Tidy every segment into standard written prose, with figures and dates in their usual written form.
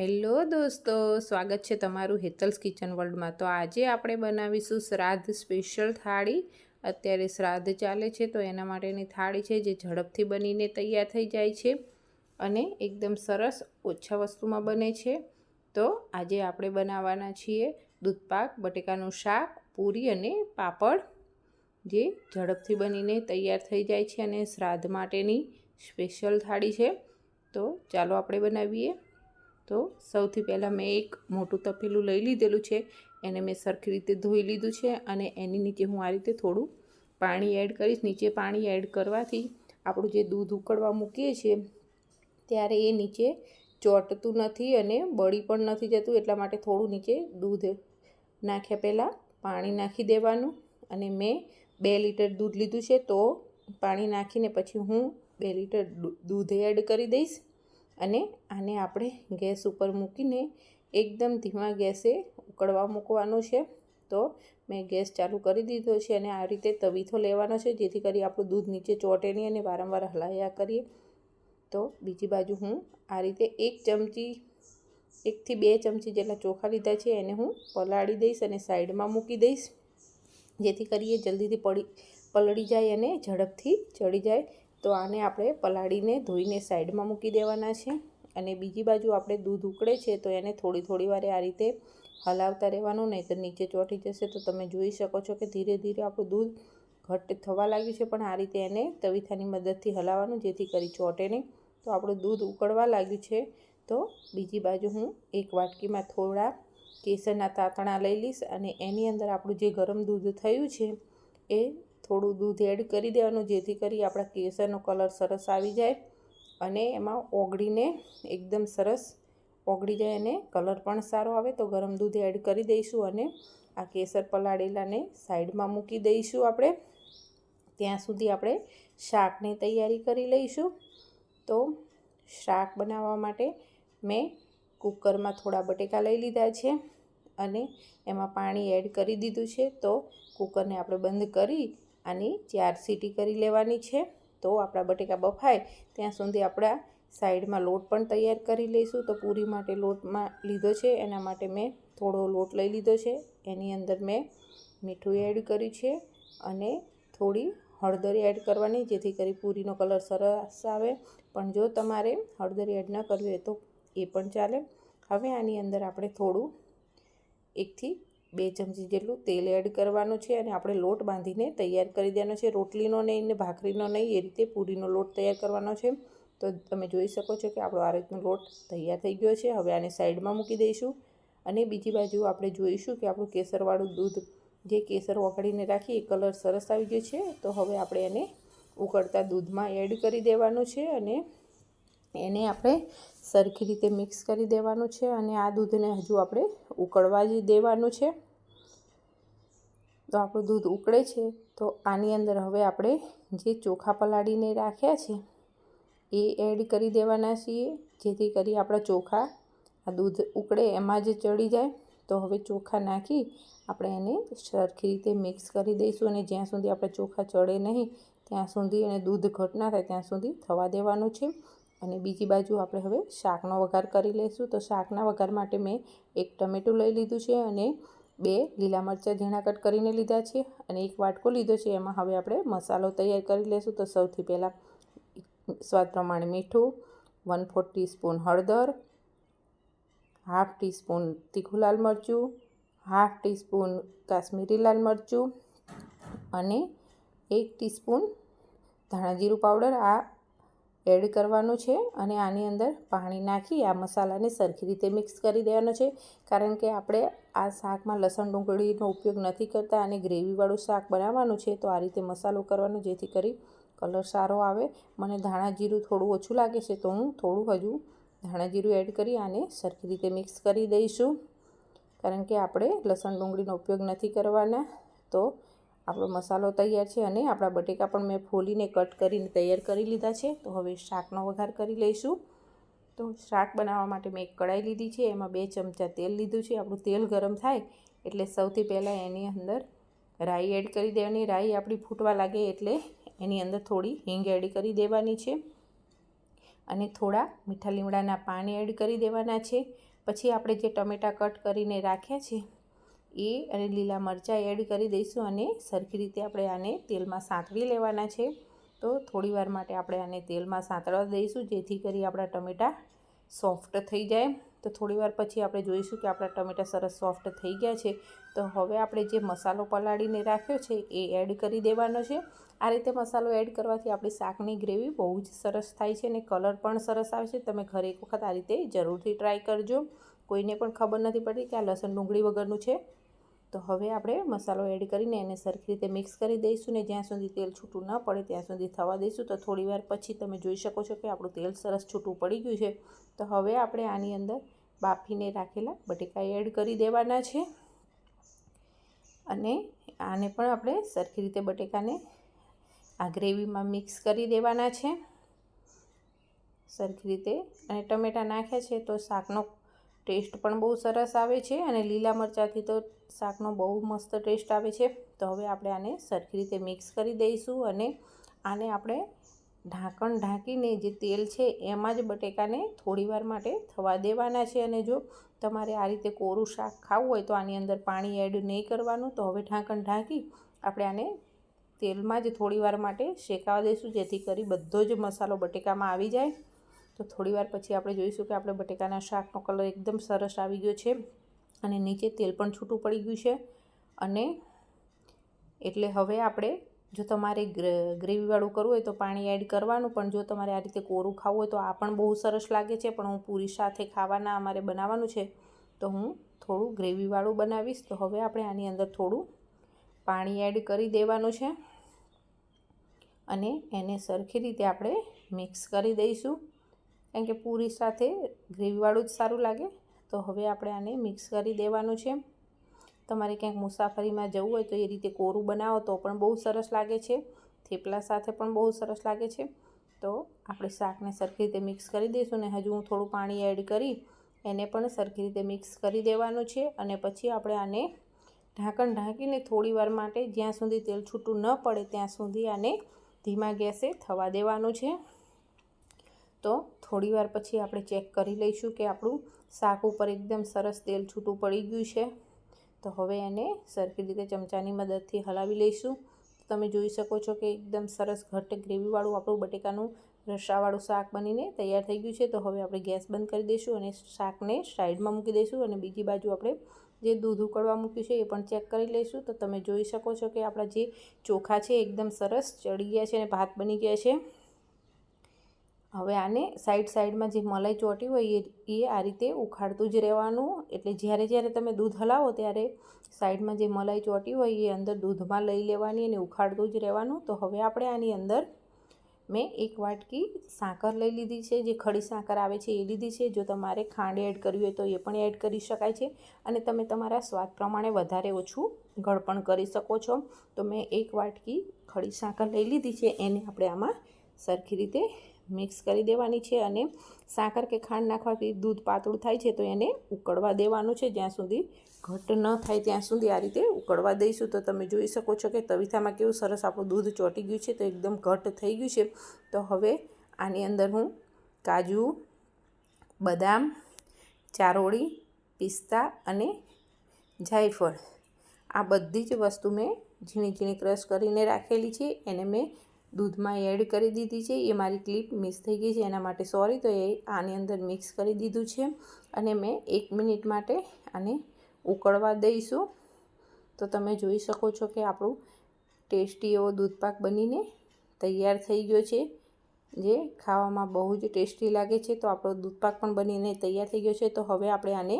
Hello દોસ્તો, સ્વાગત છે તમારું હેતલ્સ કિચન વર્લ્ડમાં। તો આજે આપણે બનાવીશું શ્રાદ્ધ સ્પેશિયલ થાળી। અત્યારે શ્રાદ્ધ ચાલે છે તો એના માટેની થાળી છે જે ઝડપથી બનીને તૈયાર થઈ જાય છે અને એકદમ સરસ ઓછા વસ્તુમાં બને છે। તો આજે આપણે બનાવવાના છીએ દૂધપાક, બટેકાનું શાક, પૂરી અને પાપડ, જે ઝડપથી બનીને તૈયાર થઈ જાય છે અને શ્રાદ્ધ માટેની સ્પેશિયલ થાળી છે। તો ચાલો આપણે બનાવીએ। તો સૌથી પહેલાં મેં એક મોટું તપેલું લઈ લીધેલું છે, એને મેં સરખી રીતે ધોઈ લીધું છે અને એની નીચે હું આ રીતે થોડું પાણી એડ કરીશ। નીચે પાણી એડ કરવાથી આપણું જે દૂધ ઉકળવા મૂકીએ છીએ ત્યારે એ નીચે ચોંટતું નથી અને બળી પણ નથી જતું, એટલા માટે થોડું નીચે દૂધ નાખ્યા પહેલાં પાણી નાખી દેવાનું। અને મેં 2 લીટર દૂધ લીધું છે, તો પાણી નાખીને પછી હું 2 લીટર દૂધ એડ કરી દઈશ અને આને આપણે ગેસ ઉપર મૂકીને એકદમ ધીમા ગેસે ઉકળવા મૂકવાનું છે। તો મેં ગેસ ચાલુ કરી દીધો છે અને આ રીતે તવીથો લેવાનો છે, જેથી કરી આપણું દૂધ નીચે ચોંટે નહીં અને વારંવાર હલાવ્યા કરીએ। તો બીજી બાજુ હું આ રીતે 1 થી 2 ચમચી જેટલા ચોખા લીધા છે, એને હું પલાળી દઈશ અને સાઈડમાં મૂકી દઈશ, જેથી કરીએ જલ્દીથી પલળી જાય અને ઝડપથી ચડી જાય। તો આને આપણે પલાળીને ધોઈને સાઈડમાં મૂકી દેવાના છે। અને બીજી બાજુ આપણે દૂધ ઉકળે છે તો એને થોડી વારે આ રીતે હલાવતા રહેવાનું, નહીં તો નીચે ચોંટી જશે। તો તમે જોઈ શકો છો કે ધીરે ધીરે આપણું દૂધ ઘટ્ટ થવા લાગ્યું છે, પણ આ રીતે એને તવીથાની મદદથી હલાવવાનું, જેથી કરી ચોંટે નહીં। તો આપણું દૂધ ઉકળવા લાગ્યું છે, તો બીજી બાજુ હું એક વાટકીમાં થોડા કેસરના તાંતણા લઈ લઈશ અને એની અંદર આપણું જે ગરમ દૂધ થયું છે એ થોડું દૂધ એડ કરી દેવાનું, જેથી કરી આપણા કેસરનો કલર સરસ આવી જાય અને એમાં ઓગળીને એકદમ સરસ ઓગળી જાય અને કલર પણ સારો આવે। તો ગરમ દૂધ એડ કરી દઈશું અને આ કેસર પલાળેલાને સાઈડમાં મૂકી દઈશું આપણે। ત્યાં સુધી આપણે શાકની તૈયારી કરી લઈશું। તો શાક બનાવવા માટે મેં કુકરમાં થોડા બટેકા લઈ લીધા છે અને એમાં પાણી એડ કરી દીધું છે। તો કુકરને આપણે બંધ કરી આની 4 સીટી કરી લેવાની છે। તો આપણા બટેકા બફાય ત્યાં સુધી આપણા સાઈડમાં લોટ પણ તૈયાર કરી લઈશું। તો પૂરી માટે લોટમાં લીધો છે, એના માટે મેં થોડો લોટ લઈ લીધો છે, એની અંદર મેં મીઠું એડ કર્યું છે અને થોડી હળદર એડ કરવાની, જેથી કરી પૂરીનો કલર સરસ આવે। પણ જો તમારે હળદર એડ ન કરવી હોય તો એ પણ ચાલે। હવે આની અંદર આપણે થોડું 1 થી 2 ચમચી જેટલું તેલ એડ કરવાનું છે અને આપણે લોટ બાંધીને તૈયાર કરી દેવાનો છે। રોટલીનો નહીં ને ભાખરીનો નહીં, એ રીતે પૂરીનો લોટ તૈયાર કરવાનો છે। તો તમે જોઈ શકો છો કે આપણો આ રીતનો લોટ તૈયાર થઈ ગયો છે। હવે આને સાઈડમાં મૂકી દઈશું અને બીજી બાજુ આપણે જોઈશું કે આપણું કેસરવાળું દૂધ, જે કેસર ઓગળીને રાખી, એ કલર સરસ આવી ગયો છે। તો હવે આપણે એને ઉકળતા દૂધમાં એડ કરી દેવાનું છે અને એને આપણે સરખી રીતે મિક્સ કરી દેવાનું છે અને આ દૂધને હજુ આપણે ઉકળવા જ દેવાનું છે। તો આપણું દૂધ ઉકળે છે, તો આની અંદર હવે આપણે જે ચોખા પલાળીને રાખ્યા છે એ એડ કરી દેવાના છીએ, જેથી કરી આપણા ચોખા આ દૂધ ઉકળે એમાં જ ચડી જાય। તો હવે ચોખા નાખી આપણે એને સરખી રીતે મિક્સ કરી દઈશું અને જ્યાં સુધી આપણે ચોખા ચડે નહીં ત્યાં સુધી અને દૂધ ઘટ ના થાય ત્યાં સુધી થવા દેવાનું છે। અને બીજી બાજુ આપણે હવે શાકનો વઘાર કરી લઈશું। તો શાકના વઘાર માટે મેં 1 ટમેટું લઈ લીધું છે અને 2 લીલા મરચાં ઝીણા કટ કરીને લીધા છે અને 1 વાટકો લીધો છે। એમાં હવે આપણે મસાલો તૈયાર કરી લઈશું। તો સૌથી પહેલાં સ્વાદ પ્રમાણે મીઠું, 1/4 ટીસ્પૂન હળદર, 1/2 ટીસ્પૂન તીખું લાલ મરચું, 1/2 ટીસ્પૂન કાશ્મીરી લાલ મરચું અને 1 ટીસ્પૂન ધાણા જીરું પાવડર આ એડ કરવાનું છે અને આની અંદર પાણી નાખી આ મસાલાને સરખી રીતે મિક્સ કરી દેવાનો છે, કારણ કે આપણે આ શાકમાં લસણ ડુંગળીનો ઉપયોગ નથી કરતા અને ગ્રેવીવાળું શાક બનાવવાનું છે। તો આ રીતે મસાલો કરવાનો, જેથી કરી કલર સારો આવે। મને ધાણા જીરું થોડું ઓછું લાગે છે, તો હું થોડું હજુ ધાણા જીરું એડ કરી આને સરખી રીતે મિક્સ કરી દઈશું, કારણ કે આપણે લસણ ડુંગળીનો ઉપયોગ નથી કરવાના। તો આપણો મસાલો તૈયાર છે અને આપણા બટેકા પણ મેં ફોલીને કટ કરીને તૈયાર કરી લીધા છે। તો હવે શાકનો વઘાર કરી લઈશું। તો શાક બનાવવા માટે મેં એક કઢાઈ લીધી છે, એમાં 2 ચમચા તેલ લીધું છે। આપણું તેલ ગરમ થાય એટલે સૌથી પહેલાં એની અંદર રાઈ એડ કરી દેવાની। રાઈ આપણી ફૂટવા લાગે એટલે એની અંદર થોડી હિંગ એડ કરી દેવાની છે અને થોડા મીઠા લીમડાના પાન એડ કરી દેવાના છે પછી આપણે જે ટમેટાં કટ કરીને રાખ્યા છે એ અને લીલા મરચાં એડ કરી દઈશું અને સરખી રીતે આપણે આને તેલમાં સાંતળી લેવાના છે. તો થોડીવાર માટે આપણે આને તેલમાં સાંતળવા દઈશું, જેથી કરી આપણા ટમેટાં સોફ્ટ થઈ જાય. તો થોડીવાર પછી આપણે જોઈશું કે આપણા ટમેટાં સરસ સોફ્ટ થઈ ગયા છે. તો હવે આપણે જે મસાલો પલાળીને રાખ્યો છે એ એડ કરી દેવાનો છે. આ રીતે મસાલો એડ કરવાથી આપણી શાકની ગ્રેવી બહુ જ સરસ થાય છે અને કલર પણ સરસ આવે છે. તમે ઘરે એક વખત આ રીતે જરૂરથી ટ્રાય કરજો. કોઈને પણ ખબર નથી પડતી કે આ લસણ ડુંગળી વગરનું છે. તો હવે આપણે મસાલો એડ કરીને એને સરખી રીતે મિક્સ કરી દઈશું ને જ્યાં સુધી તેલ છૂટું ન પડે ત્યાં સુધી થવા દઈશું. તો થોડીવાર પછી તમે જોઈ શકો છો કે આપણું તેલ સરસ છૂટું પડી ગયું છે. તો હવે આપણે આની અંદર બાફીને રાખેલા બટેકા એડ કરી દેવાના છે અને આને પણ આપણે સરખી રીતે બટેકાને આ ગ્રેવીમાં મિક્સ કરી દેવાના છે સરખી રીતે. અને ટમેટાં નાખ્યા છે તો શાકનો ટેસ્ટ પણ બહુ સરસ આવે છે અને લીલા મરચાંથી તો શાકનો બહુ મસ્ત ટેસ્ટ આવે છે. તો હવે આપણે આને સરખી રીતે મિક્સ કરી દઈશું અને આને આપણે ઢાંકણ ઢાંકીને જે તેલ છે એમાં જ બટેકાને થોડીવાર માટે થવા દેવાના છે. અને જો તમારે આ રીતે કોરું શાક ખાવું હોય તો આની અંદર પાણી એડ નહીં કરવાનું. તો હવે ઢાંકણ ઢાંકી આપણે આને તેલમાં જ થોડીવાર માટે શેકાવા દઈશું, જેથી કરી બધો જ મસાલો બટેકામાં આવી જાય. તો થોડીવાર પછી આપણે જોઈશું કે આપણે બટેકાના શાકનો કલર એકદમ સરસ આવી ગયો છે અને નીચે તેલ પણ છૂટું પડી ગયું છે. અને એટલે હવે આપણે જો તમારે ગ્રેવીવાળું કરવું હોય તો પાણી એડ કરવાનું, પણ જો તમારે આ રીતે કોરું ખાવું હોય તો આ પણ બહુ સરસ લાગે છે. પણ હું પૂરી સાથે ખાવાના અમારે બનાવવાનું છે તો હું થોડું ગ્રેવીવાળું બનાવીશ. તો હવે આપણે આની અંદર થોડું પાણી એડ કરી દેવાનું છે અને એને સરખી રીતે આપણે મિક્સ કરી દઈશું, કારણ કે પૂરી સાથે ગ્રેવીવાળું જ સારું લાગે. તો હવે આપણે આને મિક્સ કરી દેવાનું છે. તમારે ક્યાંક મુસાફરીમાં જવું હોય તો એ રીતે કોરું બનાવો તો પણ બહુ સરસ લાગે છે. થેપલા સાથે પણ બહુ સરસ લાગે છે. તો આપણે શાકને સરખી રીતે મિક્સ કરી દઈશું અને હજુ હું થોડું પાણી એડ કરી એને પણ સરખી રીતે મિક્સ કરી દેવાનું છે. અને પછી આપણે આને ઢાંકણ ઢાંકીને થોડીવાર માટે જ્યાં સુધી તેલ છૂટું ન પડે ત્યાં સુધી આને ધીમા ગેસે થવા દેવાનું છે. તો થોડીવાર પછી આપણે ચેક કરી લઈશું કે આપણું શાક ઉપર એકદમ સરસ તેલ છૂટું પડી ગયું છે. તો હવે એને સરખી રીતે ચમચાની મદદથી હલાવી લઈશું. તમે જોઈ શકો છો કે એકદમ સરસ ઘટ્ટ ગ્રેવીવાળું આપણું બટેકાનું રસાવાળું શાક બનીને તૈયાર થઈ ગયું છે. તો હવે આપણે ગેસ બંધ કરી દઈશું અને શાકને સાઈડમાં મૂકી દઈશું અને બીજી બાજુ આપણે જે દૂધ ઉકળવા મૂક્યું છે એ પણ ચેક કરી લઈશું. તો તમે જોઈ શકો છો કે આપણા જે ચોખા છે એકદમ સરસ ચડી ગયા છે અને ભાત બની ગયા છે. હવે આને સાઈડમાં જે મલાઈ ચોંટી હોય એ આ રીતે ઉખાડતું જ રહેવાનું. એટલે જ્યારે તમે દૂધ હલાવો ત્યારે સાઈડમાં જે મલાઈ ચોંટી હોય એ અંદર દૂધમાં લઈ લેવાની અને ઉખાડતું જ રહેવાનું. તો હવે આપણે આની અંદર મેં 1 વાટકી સાકર લઈ લીધી છે, જે ખડી સાકર આવે છે એ લીધી છે. જો તમારે ખાંડ એડ કરવી હોય તો એ પણ એડ કરી શકાય છે અને તમે તમારા સ્વાદ પ્રમાણે વધારે ઓછું ગળપણ કરી શકો છો. તો મેં 1 વાટકી ખડી સાકર લઈ લીધી છે, એને આપણે આમાં સરખી રીતે મિક્સ કરી દેવાની છે. અને સાકર કે ખાંડ નાખવાથી દૂધ પાતળું થાય છે તો એને ઉકળવા દેવાનું છે. જ્યાં સુધી ઘટ્ટ ન થાય ત્યાં સુધી આ રીતે ઉકળવા દઈશું. તો તમે જોઈ શકો છો કે તવીથામાં કેવું સરસ આપણું દૂધ ચોંટી ગયું છે, તો એકદમ ઘટ્ટ થઈ ગયું છે. તો હવે આની અંદર હું કાજુ, બદામ, ચારોળી, પિસ્તા અને જાયફળ આ બધી જ વસ્તુ મેં ઝીણી ઝીણી ક્રશ કરીને રાખેલી છે. એને મેં દૂધમાં એડ કરી દીધી છે. એ મારી ક્લિપ મિસ થઈ ગઈ છે એના માટે સોરી. તો એ આની અંદર મિક્સ કરી દીધું છે અને મેં 1 મિનિટ માટે આને ઉકળવા દઈશું. તો તમે જોઈ શકો છો કે આપણું ટેસ્ટી એવો દૂધપાક બનીને તૈયાર થઈ ગયો છે, જે ખાવામાં બહુ જ ટેસ્ટી લાગે છે. તો આપણો દૂધપાક પણ બનીને તૈયાર થઈ ગયો છે. તો હવે આપણે આને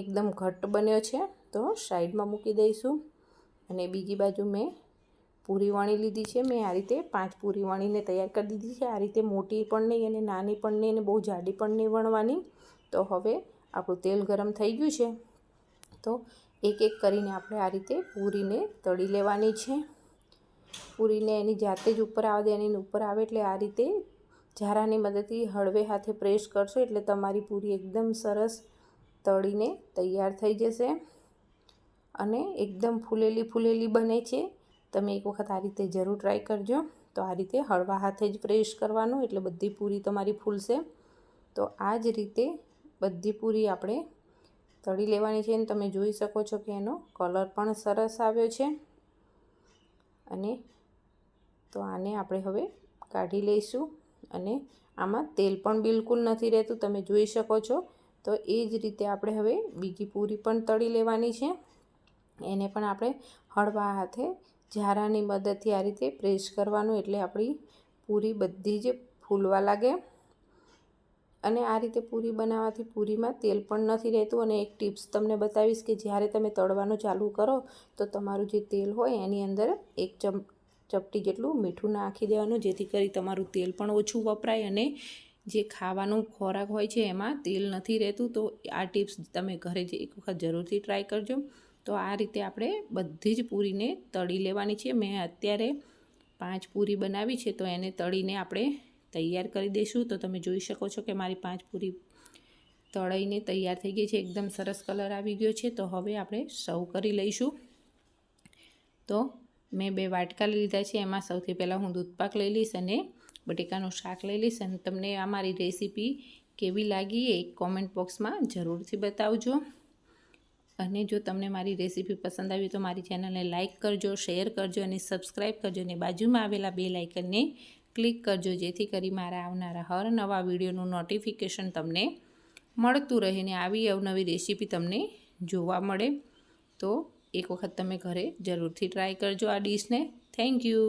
એકદમ ઘટ્ટ બન્યો છે તો સાઈડમાં મૂકી દઈશું. અને બીજી બાજુ મેં પૂરી વણી લીધી છે. મેં આ રીતે 5 પૂરી વણીને તૈયાર કરી દીધી છે. આ રીતે મોટી પણ નહીં અને નાની પણ નહીં અને બહુ જાડી પણ નહીં વણવાની. તો હવે આપણું તેલ ગરમ થઈ ગયું છે તો એક એક કરીને આપણે આ રીતે પૂરીને તળી લેવાની છે. પૂરીને એની જાતે જ ઉપર આવે દેવાની, ઉપર આવે એટલે આ રીતે ઝારાની મદદથી હળવે હાથે પ્રેસ કરશો એટલે તમારી પૂરી એકદમ સરસ તળીને તૈયાર થઈ જશે અને એકદમ ફૂલેલી બને છે. તમે એક વખત આ રીતે જરૂર ટ્રાય કરજો. તો આ રીતે હળવા હાથે જ પ્રેસ કરવાનું એટલે બધી પૂરી તમારી ફૂલશે. તો આ જ રીતે બધી પૂરી આપણે તળી લેવાની છે અને તમે જોઈ શકો છો કે એનો કલર પણ સરસ આવ્યો છે। અને તો આને આપણે હવે કાઢી લઈશું અને આમાં તેલ પણ બિલકુલ નથી રહેતું, તમે જોઈ શકો છો। તો એ જ રીતે આપણે હવે બીજી પૂરી પણ તળી લેવાની છે। એને પણ આપણે હળવા હાથે ઝારાની મદદથી આ રીતે પ્રેસ કરવાનું, એટલે આપણી પૂરી બધી જ ફૂલવા લાગે। અને આ રીતે પૂરી બનાવવાથી પૂરીમાં તેલ પણ નથી રહેતું। અને એક ટિપ્સ તમને બતાવીશ કે જ્યારે તમે તળવાનું ચાલુ કરો તો તમારું જે તેલ હોય એની અંદર એક ચપટી જેટલું મીઠું નાખી દેવાનું, જેથી કરી તમારું તેલ પણ ઓછું વપરાય અને જે ખાવાનું ખોરાક હોય છે એમાં તેલ નથી રહેતું। તો આ ટિપ્સ તમે ઘરે જ એક વખત જરૂરથી ટ્રાય કરજો। તો આ રીતે આપણે બધી જ પૂરીને તળી લેવાની છે। મેં અત્યારે 5 પૂરી બનાવી છે, તો એને તળીને આપણે તૈયાર કરી દઈશું। તો તમે જોઈ શકો છો કે મારી 5 પૂરી તળાઈને તૈયાર થઈ ગઈ છે, એકદમ સરસ કલર આવી ગયો છે। તો હવે આપણે સર્વ કરી લઈશું। તો મેં 2 વાટકા લીધા છે, એમાં સૌથી પહેલાં હું દૂધપાક લઈ લઈશ અને બટેકાનું શાક લઈ લઈશ। અને તમને આ મારી રેસીપી કેવી લાગી એ કોમેન્ટ બોક્સમાં જરૂરથી બતાવજો। અને જો તમને મારી રેસીપી પસંદ આવી તો મારી ચેનલને લાઇક કરજો, શેર કરજો અને સબસ્ક્રાઈબ કરજો, અને બાજુમાં આવેલા બેલ આઇકનને ક્લિક કરજો, જેથી કરી મારા આવનારા હર નવા વિડીયોનું નોટિફિકેશન તમને મળતું રહે ને આવી અવનવી રેસીપી તમને જોવા મળે। તો એક વખત તમે ઘરે જરૂરથી ટ્રાય કરજો આ ડીશને। Thank you.